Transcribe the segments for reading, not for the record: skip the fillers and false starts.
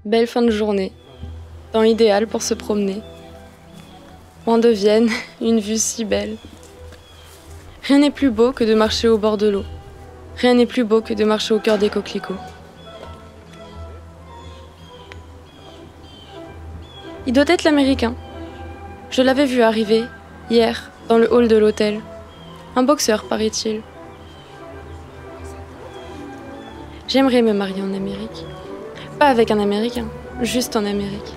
Belle fin de journée. Temps idéal pour se promener. Loin de Vienne, une vue si belle. Rien n'est plus beau que de marcher au bord de l'eau. Rien n'est plus beau que de marcher au cœur des coquelicots. Il doit être l'Américain. Je l'avais vu arriver, hier, dans le hall de l'hôtel. Un boxeur, paraît-il. J'aimerais me marier en Amérique. Pas avec un Américain, juste en Amérique.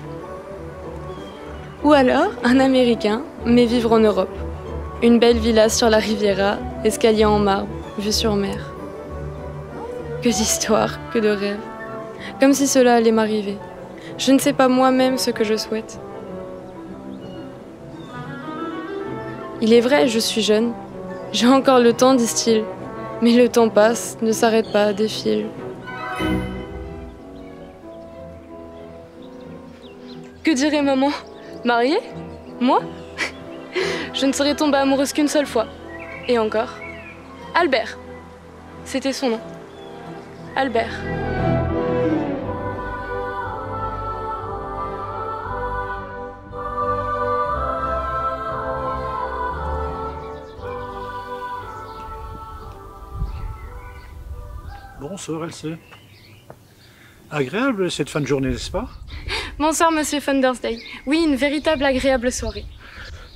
Ou alors, un Américain, mais vivre en Europe. Une belle villa sur la Riviera, escalier en marbre, vue sur mer. Que d'histoires, que de rêves. Comme si cela allait m'arriver. Je ne sais pas moi-même ce que je souhaite. Il est vrai, je suis jeune. J'ai encore le temps, disent-ils. Mais le temps passe, ne s'arrête pas, défile. Que dirait maman? Mariée? Moi? Je ne serais tombée amoureuse qu'une seule fois. Et encore. Albert. C'était son nom. Albert. Bonsoir, Elsa. Agréable cette fin de journée, n'est-ce pas? Bonsoir, monsieur Thundersday. Oui, une véritable agréable soirée.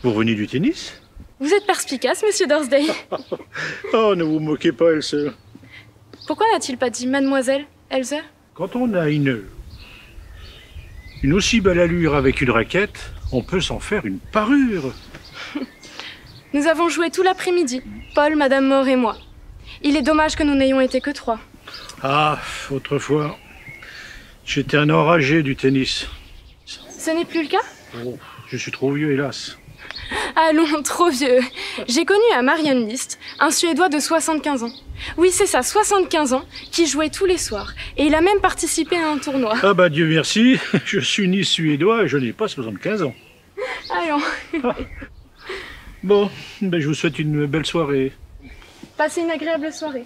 Vous revenez du tennis? Vous êtes perspicace, monsieur Thursday. Oh, ne vous moquez pas, Elsa. Pourquoi n'a-t-il pas dit mademoiselle, Elsa? Quand on a une aussi belle allure avec une raquette, on peut s'en faire une parure. Nous avons joué tout l'après-midi, Paul, madame Moore et moi. Il est dommage que nous n'ayons été que 3. Ah, autrefois, j'étais un enragé du tennis. Ce n'est plus le cas? Oh, je suis trop vieux, hélas. Allons, trop vieux. J'ai connu à Marienlyst un Suédois de 75 ans. Oui, c'est ça, 75 ans, qui jouait tous les soirs. Et il a même participé à un tournoi. Ah bah Dieu merci, je suis ni suédois et je n'ai pas 75 ans. Allons. Ah. Bon, ben je vous souhaite une belle soirée. Passez une agréable soirée.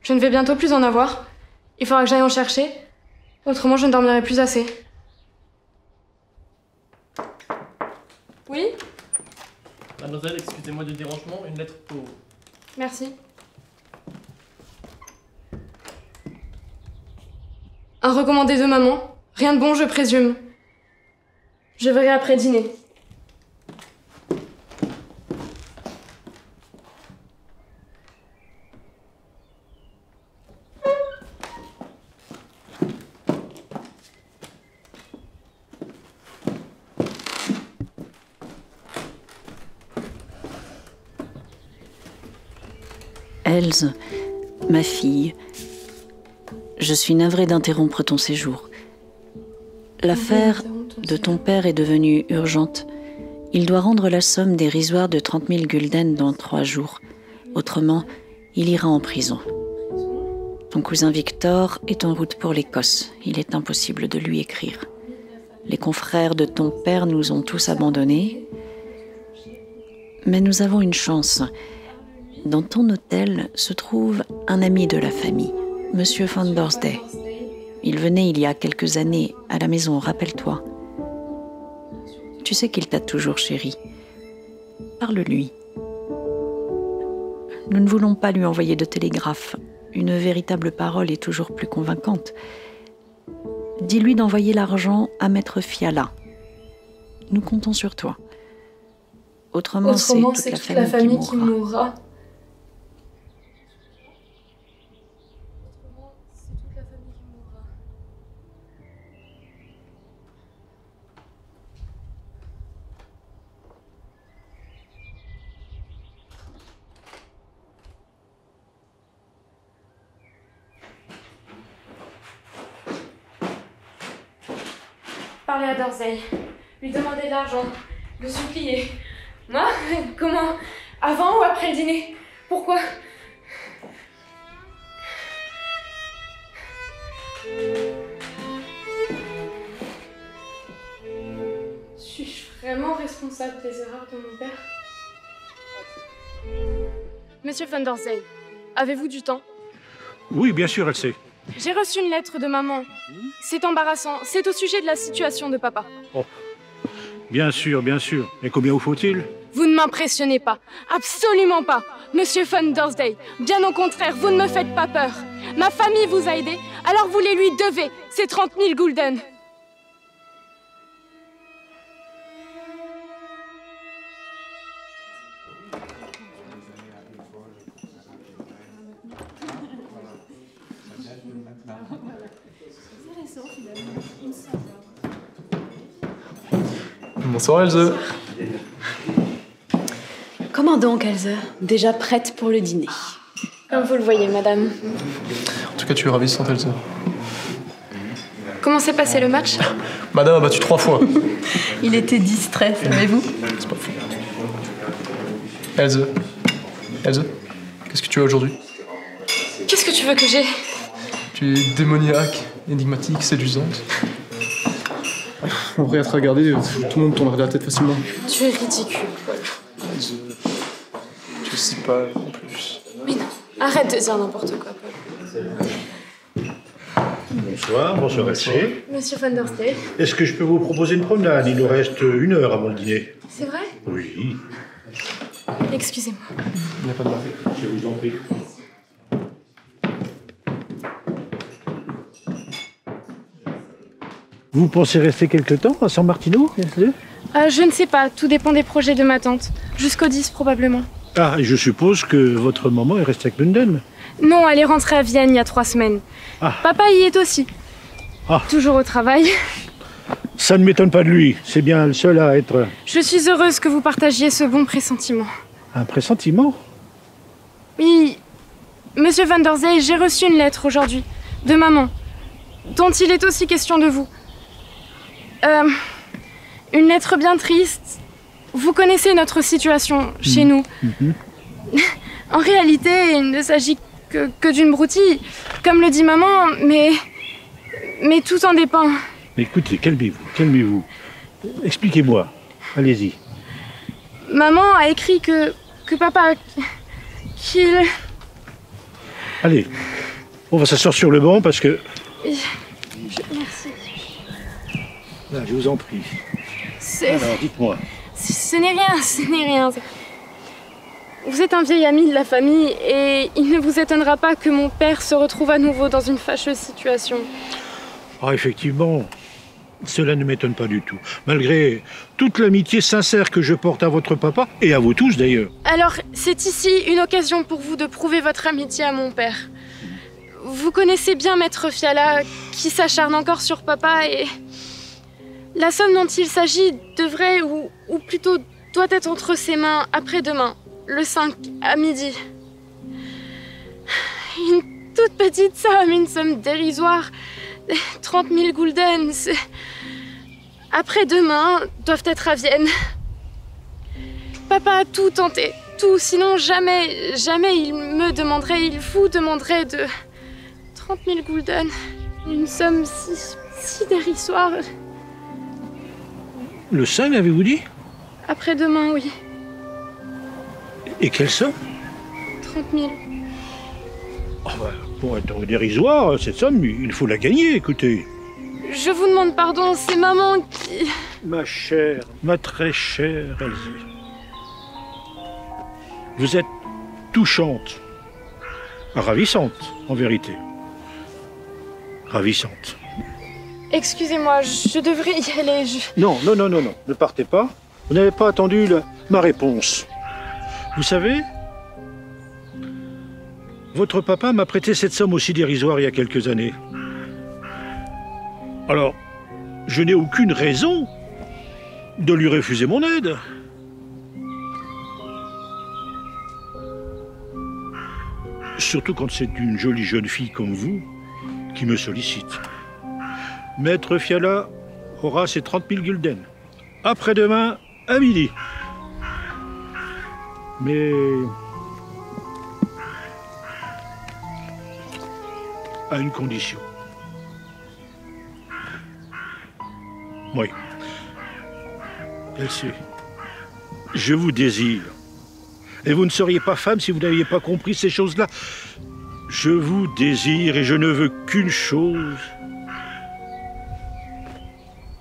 Je ne vais bientôt plus en avoir. Il faudra que j'aille en chercher. Autrement, je ne dormirai plus assez. Oui? Mademoiselle, excusez-moi du dérangement, une lettre pour... Merci. Un recommandé de maman. Rien de bon, je présume. Je verrai après dîner. Else, ma fille, je suis navrée d'interrompre ton séjour. L'affaire de ton père est devenue urgente. Il doit rendre la somme dérisoire de 30 000 gulden dans 3 jours. Autrement, il ira en prison. Ton cousin Victor est en route pour l'Écosse. Il est impossible de lui écrire. Les confrères de ton père nous ont tous abandonnés. Mais nous avons une chance. Dans ton hôtel se trouve un ami de la famille, Monsieur Thundersday. Il venait il y a quelques années à la maison, rappelle-toi. Tu sais qu'il t'a toujours chérie. Parle-lui. Nous ne voulons pas lui envoyer de télégraphe. Une véritable parole est toujours plus convaincante. Dis-lui d'envoyer l'argent à Maître Fiala. Nous comptons sur toi. Autrement, c'est toute la famille qui mourra. Parler à Dorsey, lui demander de l'argent, le supplier. Moi? Comment? Avant ou après le dîner? Pourquoi? Suis-je vraiment responsable des erreurs de mon père. Monsieur Van der Zey, avez-vous du temps? Oui, bien sûr, elle sait. J'ai reçu une lettre de maman. C'est embarrassant. C'est au sujet de la situation de papa. Oh. Bien sûr, bien sûr. Et combien vous faut-il? Vous ne m'impressionnez pas. Absolument pas. Monsieur Van der Zey, bien au contraire, vous ne me faites pas peur. Ma famille vous a aidé, alors vous les lui devez, ces 30 000 gulden. Bonsoir Elze. Comment donc, Elze? Déjà prête pour le dîner? Comme vous le voyez, madame. En tout cas, tu es ravissante Elze. Comment s'est passé le match? Madame a battu 3 fois. Il était distrait, savez-vous? C'est pas fou. Elze. Elze, qu'est-ce que tu as aujourd'hui? Qu'est-ce que tu veux que j'ai? Tu es démoniaque, énigmatique, séduisante. En vrai, à te regarder, tout le monde tournerait la tête facilement. Tu es ridicule. Elze, tu es si pâle en plus. Mais non, arrête de dire n'importe quoi, Paul. Bonsoir, bonsoir, elle sait. Monsieur Van der Zey, Est-ce que je peux vous proposer une promenade? Il nous reste 1 heure avant le dîner. c'est vrai? Oui, Excusez-moi. Il n'y a pas de mal. je vous en prie. Vous pensez rester quelque temps à San Martino? Je ne sais pas, tout dépend des projets de ma tante. Jusqu'au 10 probablement. Ah, et je suppose que votre maman est restée à London. Non, elle est rentrée à Vienne il y a 3 semaines. Ah. Papa y est aussi. Ah. Toujours au travail. Ça ne m'étonne pas de lui, c'est bien le seul à être... Je suis heureuse que vous partagiez ce bon pressentiment. Un pressentiment? Oui, Monsieur Van der Zey, j'ai reçu une lettre aujourd'hui, de maman, dont il est aussi question de vous. Une lettre bien triste. Vous connaissez notre situation chez nous. En réalité, il ne s'agit que d'une broutille, comme le dit maman, mais tout en dépend. Écoutez, calmez-vous, calmez-vous. Expliquez-moi, allez-y. Maman a écrit que papa... qu'il... Allez, on va s'asseoir sur le banc parce que... Merci. Là, je vous en prie. C'est... Alors, dites-moi. Ce n'est rien, ce n'est rien. Vous êtes un vieil ami de la famille et il ne vous étonnera pas que mon père se retrouve à nouveau dans une fâcheuse situation. Ah, effectivement, cela ne m'étonne pas du tout. Malgré toute l'amitié sincère que je porte à votre papa, et à vous tous d'ailleurs. Alors, c'est ici une occasion pour vous de prouver votre amitié à mon père. Vous connaissez bien Maître Fiala, qui s'acharne encore sur papa et... La somme dont il s'agit devrait, ou plutôt doit être entre ses mains après-demain, le 5 à midi. Une toute petite somme, une somme dérisoire, 30 000 gulden. Après-demain doivent être à Vienne. Papa a tout tenté, tout, sinon jamais il me demanderait, il vous demanderait de 30 000 gulden. Une somme si dérisoire. Le 5, avez-vous dit? Après-demain, oui. Et quelle somme? 30 000. Oh bah, pour être dérisoire, cette somme, il faut la gagner, écoutez. Je vous demande pardon, c'est maman qui... Ma chère, ma très chère Elsie. Vous êtes touchante. Ravissante, en vérité. Ravissante. Excusez-moi, je devrais y aller, Non, ne partez pas. Vous n'avez pas attendu ma réponse. Vous savez, votre papa m'a prêté cette somme aussi dérisoire il y a quelques années. Alors, je n'ai aucune raison de lui refuser mon aide. Surtout quand c'est une jolie jeune fille comme vous qui me sollicite. Maître Fiala aura ses 30 000 gulden. Après-demain, à midi. Mais... à une condition. Oui. Elle sait. Je vous désire. Et vous ne seriez pas femme si vous n'aviez pas compris ces choses-là. Je vous désire et je ne veux qu'une chose,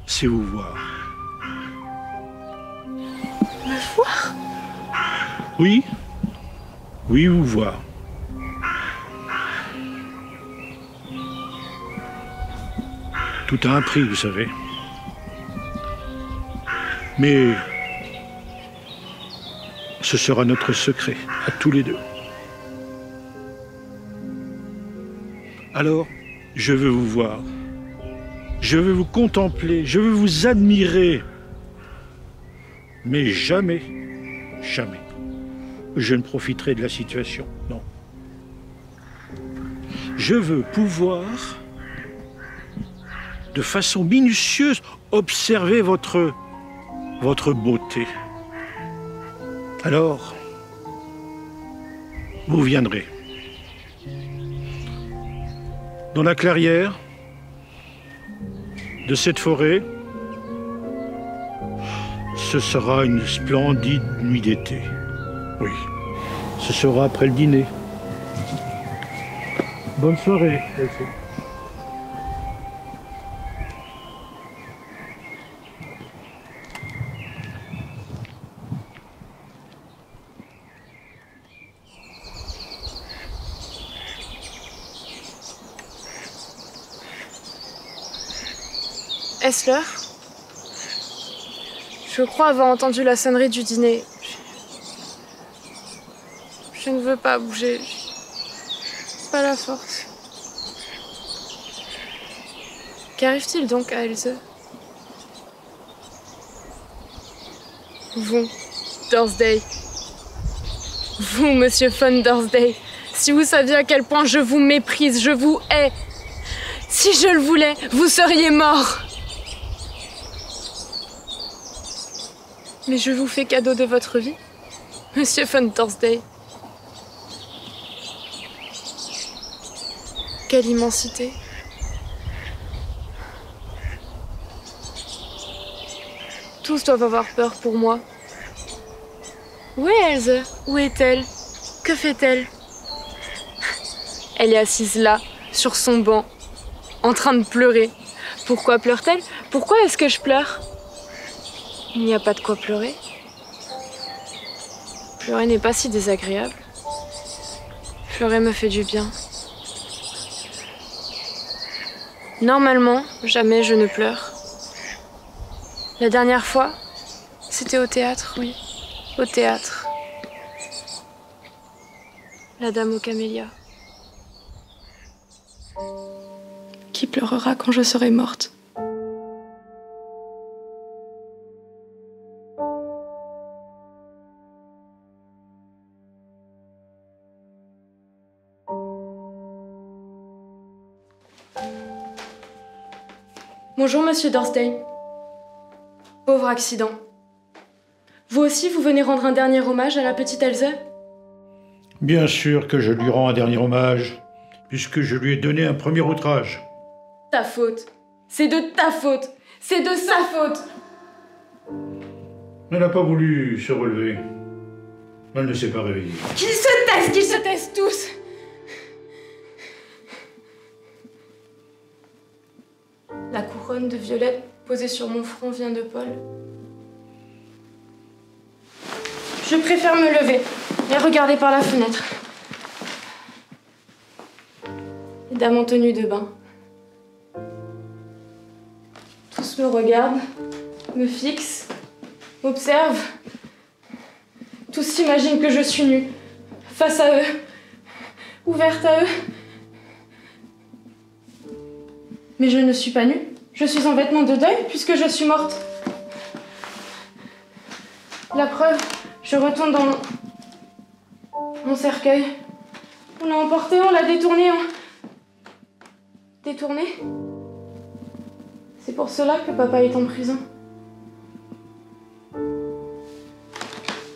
c'est vous voir. Me voir? Oui, oui, vous voir. Tout a un prix, vous savez. Mais ce sera notre secret, à tous les deux. Alors, je veux vous voir. Je veux vous contempler, je veux vous admirer. Mais jamais, jamais, je ne profiterai de la situation, non. Je veux pouvoir, de façon minutieuse, observer votre beauté. Alors, vous viendrez. Dans la clairière de cette forêt, ce sera une splendide nuit d'été. Oui, ce sera après le dîner. Bonne soirée, Elsie. Est-ce l'heure? Je crois avoir entendu la sonnerie du dîner. Je ne veux pas bouger. Pas la force. Qu'arrive-t-il donc à Else? Vous, Thursday. Vous, monsieur von Thursday. Si vous saviez à quel point je vous méprise, je vous hais. Si je le voulais, vous seriez mort. Mais je vous fais cadeau de votre vie, monsieur von Thursday. Quelle immensité. Tous doivent avoir peur pour moi. Où est Else? Où est-elle? Que fait-elle? Elle est assise là, sur son banc, en train de pleurer. Pourquoi pleure-t-elle? Pourquoi est-ce que je pleure? Il n'y a pas de quoi pleurer. Pleurer n'est pas si désagréable. Pleurer me fait du bien. Normalement, jamais je ne pleure. La dernière fois, c'était au théâtre, oui. Au théâtre. La dame aux camélias. Qui pleurera quand je serai morte? Bonjour, monsieur Thursday. Pauvre accident. Vous aussi, vous venez rendre un dernier hommage à la petite Else? Bien sûr que je lui rends un dernier hommage, puisque je lui ai donné un premier outrage. Ta faute. C'est de ta faute. C'est de sa faute. Elle n'a pas voulu se relever. Elle ne s'est pas réveillée. Qu'ils se taisent tous. La couronne de violette posée sur mon front vient de Paul. Je préfère me lever et regarder par la fenêtre. Les dames en tenue de bain. Tous me regardent, me fixent, m'observent. Tous s'imaginent que je suis nue, face à eux, ouverte à eux. Mais je ne suis pas nue. Je suis en vêtements de deuil puisque je suis morte. La preuve, je retourne dans mon cercueil. On l'a emporté, on l'a détourné. Détourné? C'est pour cela que papa est en prison.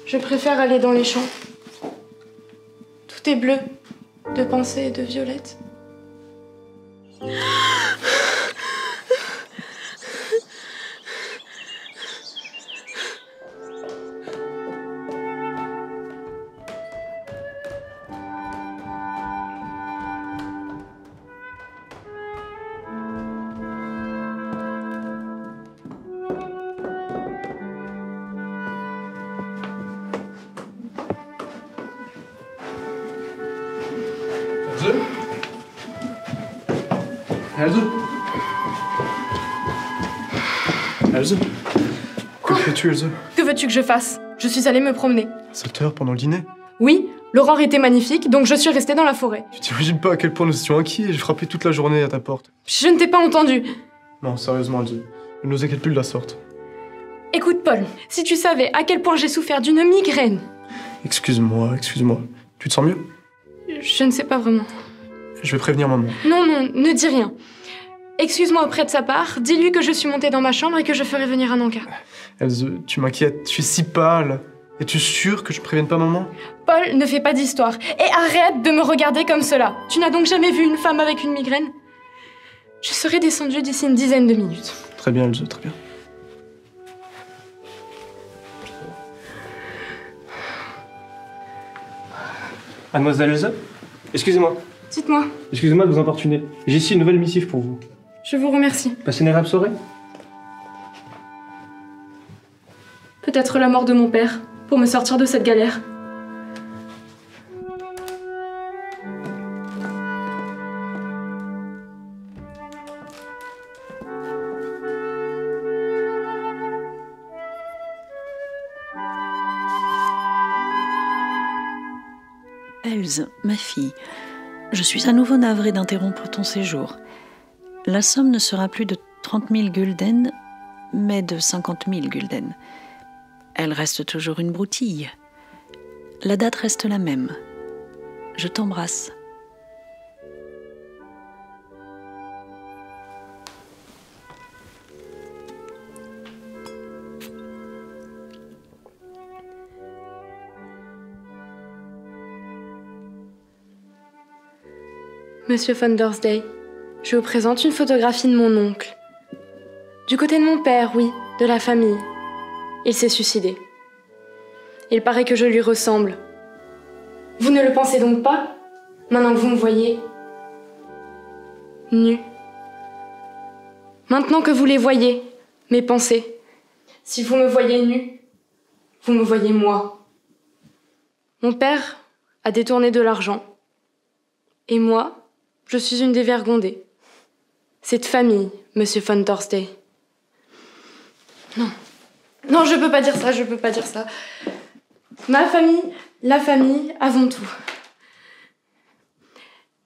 Je préfère aller dans les champs. Tout est bleu, de pensée et de violette. Elze? Elze? Que fais-tu, Elze? Que veux-tu que je fasse? Je suis allée me promener. À cette heure, pendant le dîner? Oui, l'aurore était magnifique, donc je suis restée dans la forêt. Tu t'imagines pas à quel point nous étions inquiets. J'ai frappé toute la journée à ta porte. Je ne t'ai pas entendu. Non, sérieusement, Elze. Ne nous inquiète plus de la sorte. Écoute, Paul, si tu savais à quel point j'ai souffert d'une migraine. Excuse-moi. Tu te sens mieux? Je ne sais pas vraiment. Je vais prévenir maman. Non, ne dis rien. Excuse-moi auprès de sa part, dis-lui que je suis montée dans ma chambre et que je ferai venir un encas. Elze, tu m'inquiètes. Tu es si pâle. Es-tu sûre que je prévienne pas maman? Paul, ne fais pas d'histoire. Et arrête de me regarder comme cela. Tu n'as donc jamais vu une femme avec une migraine? Je serai descendue d'ici une dizaine de minutes. Très bien, Elze, très bien. Mademoiselle Elze? Excusez-moi. Dites-moi. Excusez-moi de vous importuner. J'ai ici une nouvelle missive pour vous. Je vous remercie. Passez une agréable soirée. Peut-être la mort de mon père, pour me sortir de cette galère. Elze, ma fille, je suis à nouveau navrée d'interrompre ton séjour. La somme ne sera plus de 30 000 gulden, mais de 50 000 gulden. Elle reste toujours une broutille. La date reste la même. Je t'embrasse. Monsieur von Dorsday, je vous présente une photographie de mon oncle. Du côté de mon père, oui, de la famille. Il s'est suicidé. Il paraît que je lui ressemble. Vous ne le pensez donc pas, maintenant que vous me voyez nue? Maintenant que vous les voyez, mes pensées, si vous me voyez nue, vous me voyez moi. Mon père a détourné de l'argent. Et moi, je suis une dévergondée. Cette famille, Monsieur von Dorsday. Non, je peux pas dire ça. Ma famille, la famille, avant tout.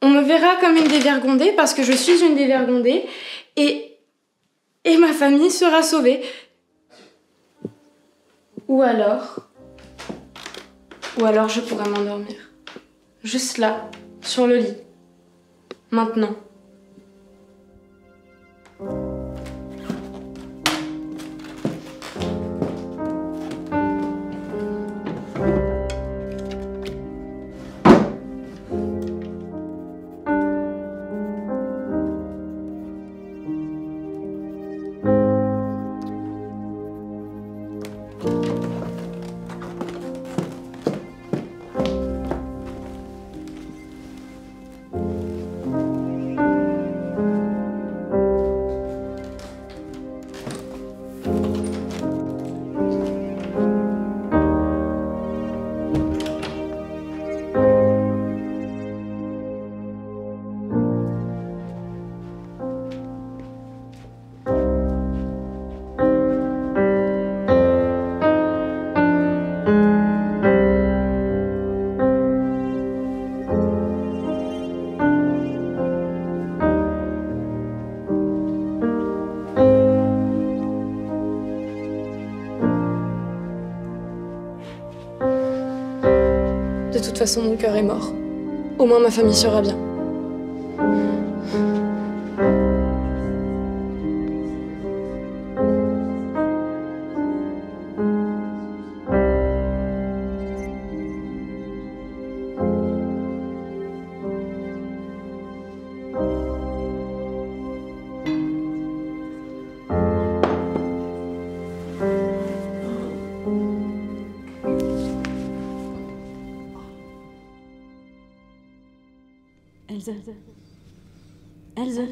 On me verra comme une dévergondée parce que je suis une dévergondée et ma famille sera sauvée. Ou alors je pourrais m'endormir. Juste là, sur le lit. Maintenant. De toute façon, mon cœur est mort. Au moins, ma famille sera bien. Elze.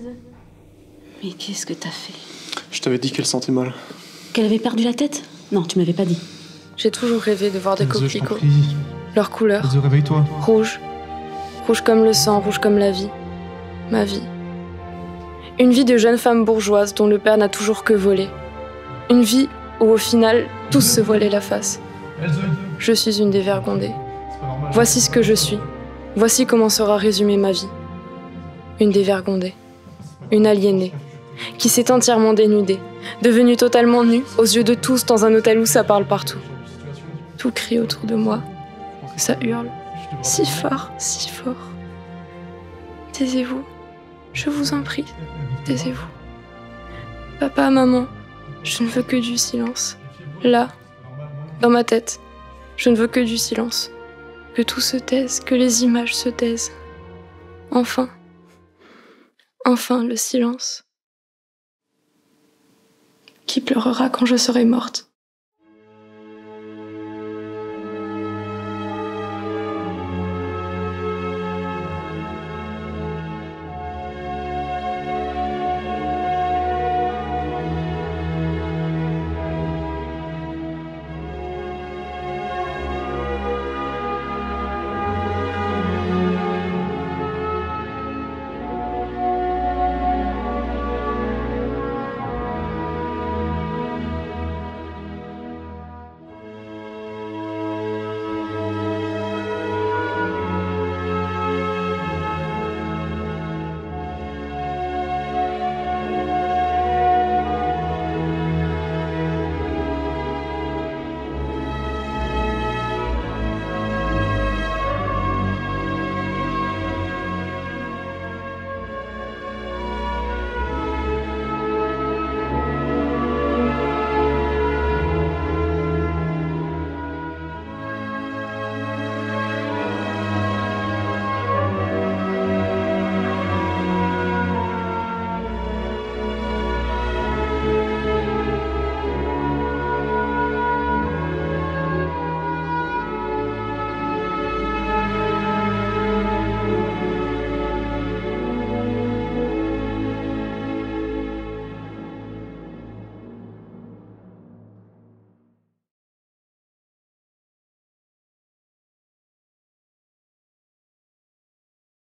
Mais qu'est-ce que t'as fait? Je t'avais dit qu'elle sentait mal. Qu'elle avait perdu la tête? Non, tu m'avais pas dit. J'ai toujours rêvé de voir des Elze, je t'en coquelicots. prie. Leur couleur, Elze, réveille-toi. rouge. Rouge comme le sang, rouge comme la vie. Ma vie. Une vie de jeune femme bourgeoise dont le père n'a toujours que volé. Une vie où au final, tous se voilaient la face. Je suis une dévergondée. Voici ce que je suis. Voici comment sera résumée ma vie. Une dévergondée. Une aliénée. Qui s'est entièrement dénudée. Devenue totalement nue, aux yeux de tous, dans un hôtel où ça parle partout. Tout crie autour de moi. Ça hurle. Si fort, si fort. Taisez-vous. Je vous en prie. Taisez-vous. Papa, maman, je ne veux que du silence. Là, dans ma tête, je ne veux que du silence. Que tout se taise, que les images se taisent. Enfin. Enfin, le silence. Qui pleurera quand je serai morte ?